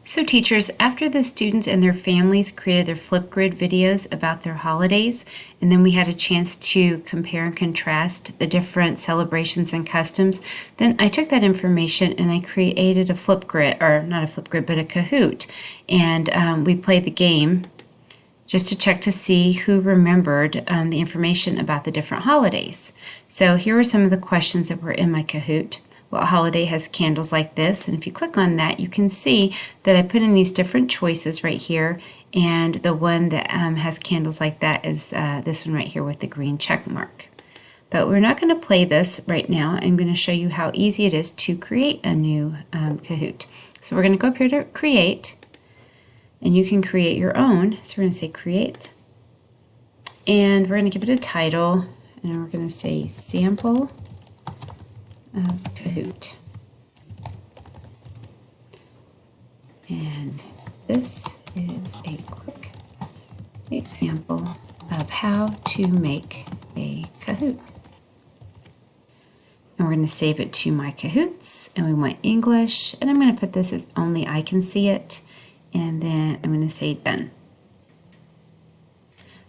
So teachers, after the students and their families created their Flipgrid videos about their holidays, and then we had a chance to compare and contrast the different celebrations and customs, then I took that information and I created a Flipgrid, or not a Flipgrid, but a Kahoot. And we played the game just to check to see who remembered the information about the different holidays. So here are some of the questions that were in my Kahoot. What holiday has candles like this? And if you click on that, you can see that I put in these different choices right here, and the one that has candles like that is this one right here with the green check mark. But we're not going to play this right now. I'm going to show you how easy it is to create a new Kahoot. So we're going to go up here to create, and you can create your own. So we're going to say create, and we're going to give it a title, and we're going to say sample of Kahoot. And this is a quick example of how to make a Kahoot. And we're going to save it to my Kahoots, and we want English, and I'm going to put this as only I can see it, and then I'm going to say done.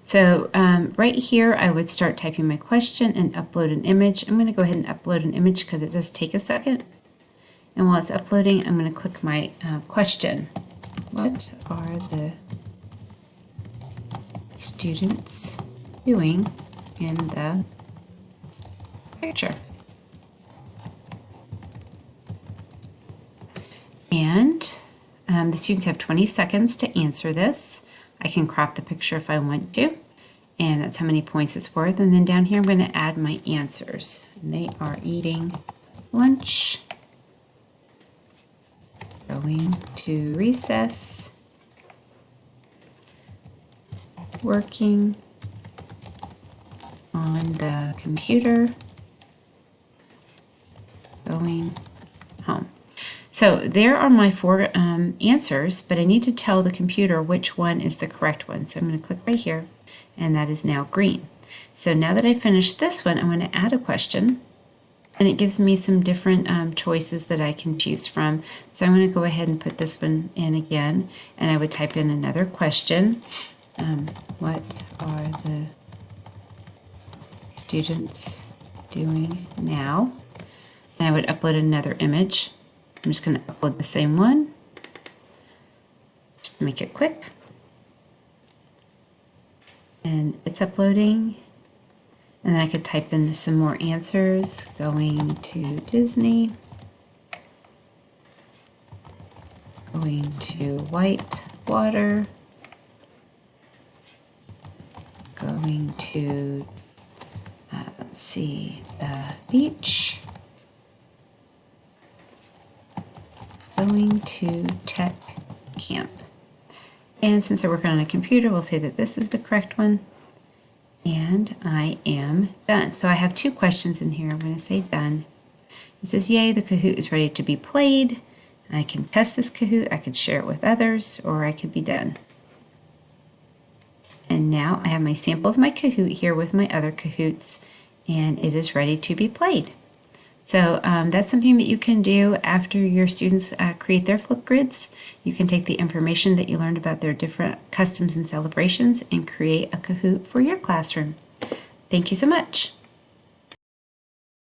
So right here, I would start typing my question and upload an image. I'm going to go ahead and upload an image because it does take a second. And while it's uploading, I'm going to click my question. What are the students doing in the picture? And the students have 20 seconds to answer this. I can crop the picture if I want to, and that's how many points it's worth. And then down here I'm going to add my answers. And they are eating lunch, going to recess, working on the computer, going home. So there are my four answers, but I need to tell the computer which one is the correct one. So I'm going to click right here, and that is now green. So now that I finished this one, I'm going to add a question, and it gives me some different choices that I can choose from. So I'm going to go ahead and put this one in again, and I would type in another question. What are the students doing now? And I would upload another image. I'm just going to upload the same one, just to make it quick. And it's uploading. And then I could type in some more answers. Going to Disney. Going to white water. Going to, let's see, the beach. Going to tech camp. And since I work on a computer, we'll say that this is the correct one. And I am done. So I have two questions in here. I'm going to say done. It says, yay, the Kahoot is ready to be played. I can test this Kahoot. I could share it with others, or I could be done. And now I have my sample of my Kahoot here with my other Kahoots, and it is ready to be played. So that's something that you can do after your students create their Flipgrids. You can take the information that you learned about their different customs and celebrations and create a Kahoot for your classroom. Thank you so much.